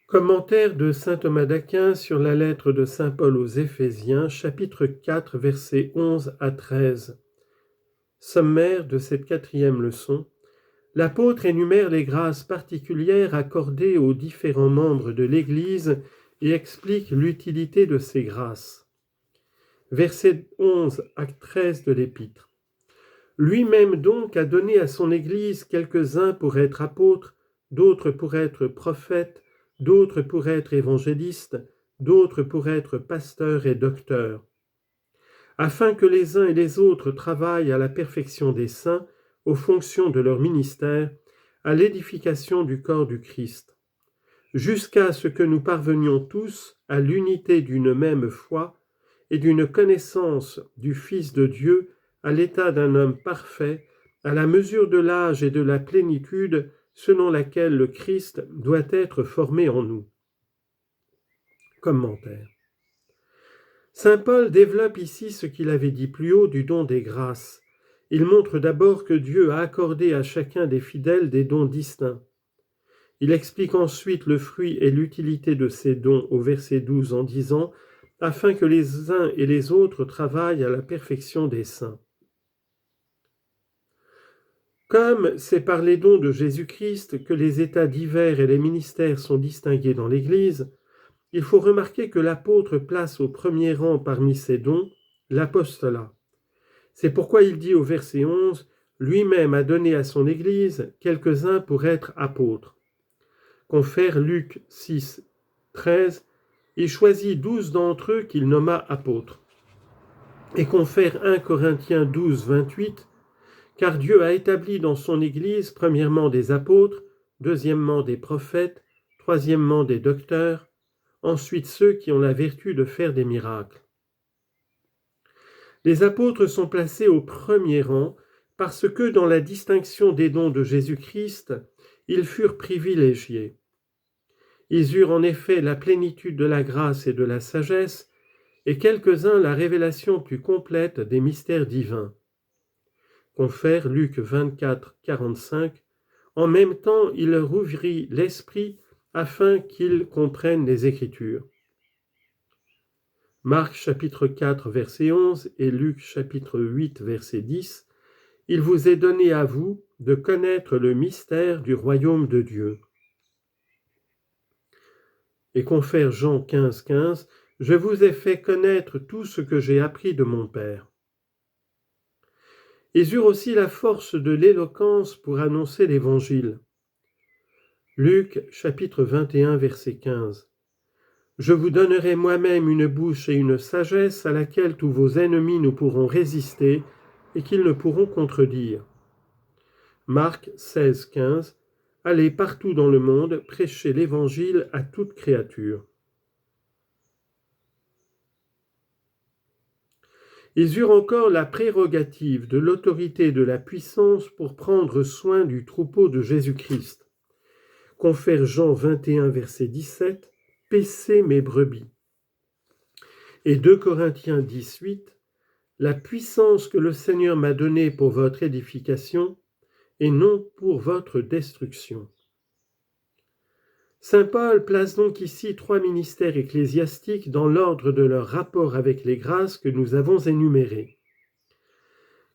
Commentaire de saint Thomas d'Aquin sur la lettre de saint Paul aux Éphésiens, chapitre 4, versets 11 à 13. Sommaire de cette 4e leçon. L'apôtre énumère les grâces particulières accordées aux différents membres de l'Église et explique l'utilité de ces grâces. Versets 11 à 13 de l'Épître. Lui-même donc a donné à son Église quelques-uns pour être apôtres, d'autres pour être prophètes, d'autres pour être évangélistes, d'autres pour être pasteurs et docteurs, afin que les uns et les autres travaillent à la perfection des saints, aux fonctions de leur ministère, à l'édification du corps du Christ, jusqu'à ce que nous parvenions tous à l'unité d'une même foi et d'une connaissance du Fils de Dieu, à l'état d'un homme parfait, à la mesure de l'âge et de la plénitude selon laquelle le Christ doit être formé en nous. Commentaire. Saint Paul développe ici ce qu'il avait dit plus haut du don des grâces. Il montre d'abord que Dieu a accordé à chacun des fidèles des dons distincts. Il explique ensuite le fruit et l'utilité de ces dons au verset 12 en disant « afin que les uns et les autres travaillent à la perfection des saints ». Comme c'est par les dons de Jésus-Christ que les états divers et les ministères sont distingués dans l'Église, il faut remarquer que l'apôtre place au premier rang parmi ces dons l'apostolat. C'est pourquoi il dit au verset 11 « Lui-même a donné à son Église quelques-uns pour être apôtres ». Confère Luc 6, 13, il choisit 12 d'entre eux qu'il nomma apôtres. Et confère 1 Corinthiens 12, 28, car Dieu a établi dans son Église premièrement des apôtres, deuxièmement des prophètes, troisièmement des docteurs, ensuite ceux qui ont la vertu de faire des miracles. Les apôtres sont placés au premier rang parce que dans la distinction des dons de Jésus-Christ, ils furent privilégiés. Ils eurent en effet la plénitude de la grâce et de la sagesse, et quelques-uns la révélation plus complète des mystères divins. Confère Luc 24, 45, en même temps il leur ouvrit l'esprit afin qu'ils comprennent les Écritures. Marc chapitre 4, verset 11 et Luc chapitre 8, verset 10, il vous est donné à vous de connaître le mystère du royaume de Dieu. Et confère Jean 15, 15, je vous ai fait connaître tout ce que j'ai appris de mon Père. Ils eurent aussi la force de l'éloquence pour annoncer l'Évangile. Luc chapitre 21, verset 15. Je vous donnerai moi-même une bouche et une sagesse à laquelle tous vos ennemis ne pourront résister et qu'ils ne pourront contredire. Marc 16, 15. Allez partout dans le monde, prêchez l'Évangile à toute créature. Ils eurent encore la prérogative de l'autorité et de la puissance pour prendre soin du troupeau de Jésus-Christ. Confère Jean 21, verset 17, « Paissez mes brebis ». Et 2 Corinthiens 18, « La puissance que le Seigneur m'a donnée pour votre édification et non pour votre destruction ». Saint Paul place donc ici 3 ministères ecclésiastiques dans l'ordre de leur rapport avec les grâces que nous avons énumérées.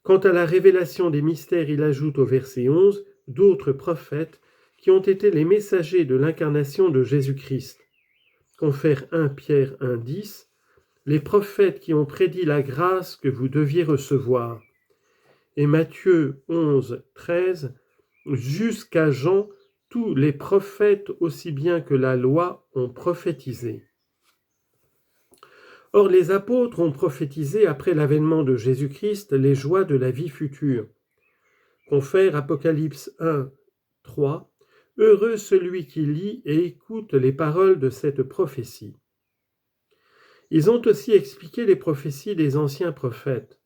Quant à la révélation des mystères, il ajoute au verset 11 d'autres prophètes qui ont été les messagers de l'incarnation de Jésus-Christ. Confère 1 Pierre 1, 10, les prophètes qui ont prédit la grâce que vous deviez recevoir. Et Matthieu 11, 13, jusqu'à Jean, tous les prophètes, aussi bien que la loi, ont prophétisé. Or, les apôtres ont prophétisé après l'avènement de Jésus-Christ les joies de la vie future. Confère Apocalypse 1, 3, « Heureux celui qui lit et écoute les paroles de cette prophétie. » Ils ont aussi expliqué les prophéties des anciens prophètes.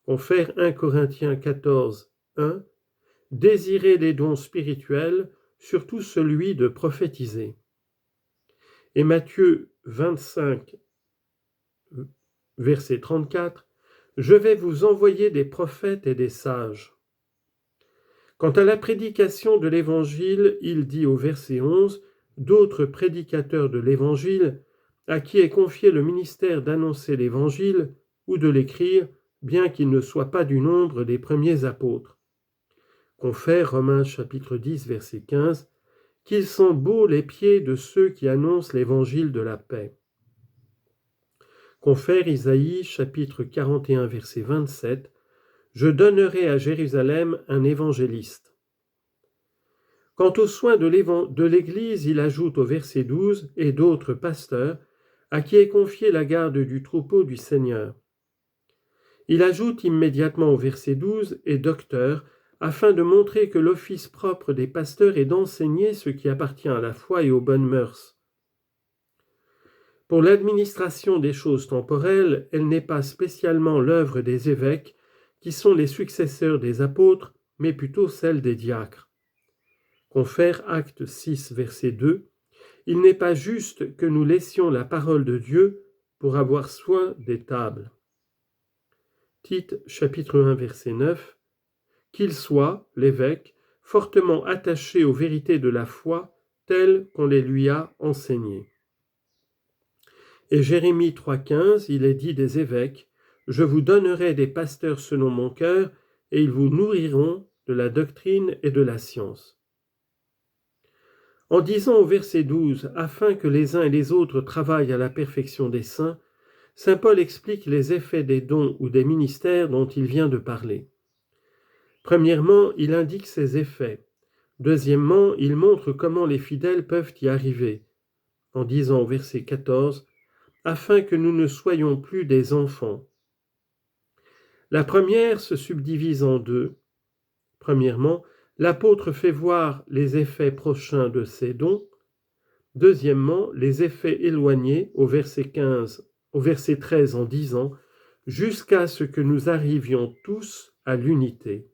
Confère 1 Corinthiens 14, 1, « Désirez les dons spirituels, surtout celui de prophétiser. » Et Matthieu 25, verset 34, « Je vais vous envoyer des prophètes et des sages. » Quant à la prédication de l'Évangile, il dit au verset 11, « d'autres prédicateurs de l'Évangile, à qui est confié le ministère d'annoncer l'Évangile ou de l'écrire, bien qu'ils ne soient pas du nombre des premiers apôtres. Confère Romains chapitre 10, verset 15, qu'ils sont beaux les pieds de ceux qui annoncent l'Évangile de la paix. Confère Isaïe chapitre 41, verset 27, je donnerai à Jérusalem un évangéliste. Quant aux soins de l'Église, il ajoute au verset 12 et d'autres pasteurs, à qui est confiée la garde du troupeau du Seigneur. Il ajoute immédiatement au verset 12 et docteurs, afin de montrer que l'office propre des pasteurs est d'enseigner ce qui appartient à la foi et aux bonnes mœurs. Pour l'administration des choses temporelles, elle n'est pas spécialement l'œuvre des évêques, qui sont les successeurs des apôtres, mais plutôt celle des diacres. Confère Actes 6, verset 2, « Il n'est pas juste que nous laissions la parole de Dieu pour avoir soin des tables. » Tite, chapitre 1, verset 9, « Qu'il soit, l'évêque, fortement attaché aux vérités de la foi telles qu'on les lui a enseignées. » Et Jérémie 3,15, il est dit des évêques, « Je vous donnerai des pasteurs selon mon cœur, et ils vous nourriront de la doctrine et de la science. » En disant au verset 12, « Afin que les uns et les autres travaillent à la perfection des saints », saint Paul explique les effets des dons ou des ministères dont il vient de parler. Premièrement, il indique ses effets. Deuxièmement, il montre comment les fidèles peuvent y arriver, en disant au verset 14, « Afin que nous ne soyons plus des enfants. » La première se subdivise en deux. Premièrement, l'apôtre fait voir les effets prochains de ses dons. Deuxièmement, les effets éloignés au verset 13 en disant « Jusqu'à ce que nous arrivions tous à l'unité. »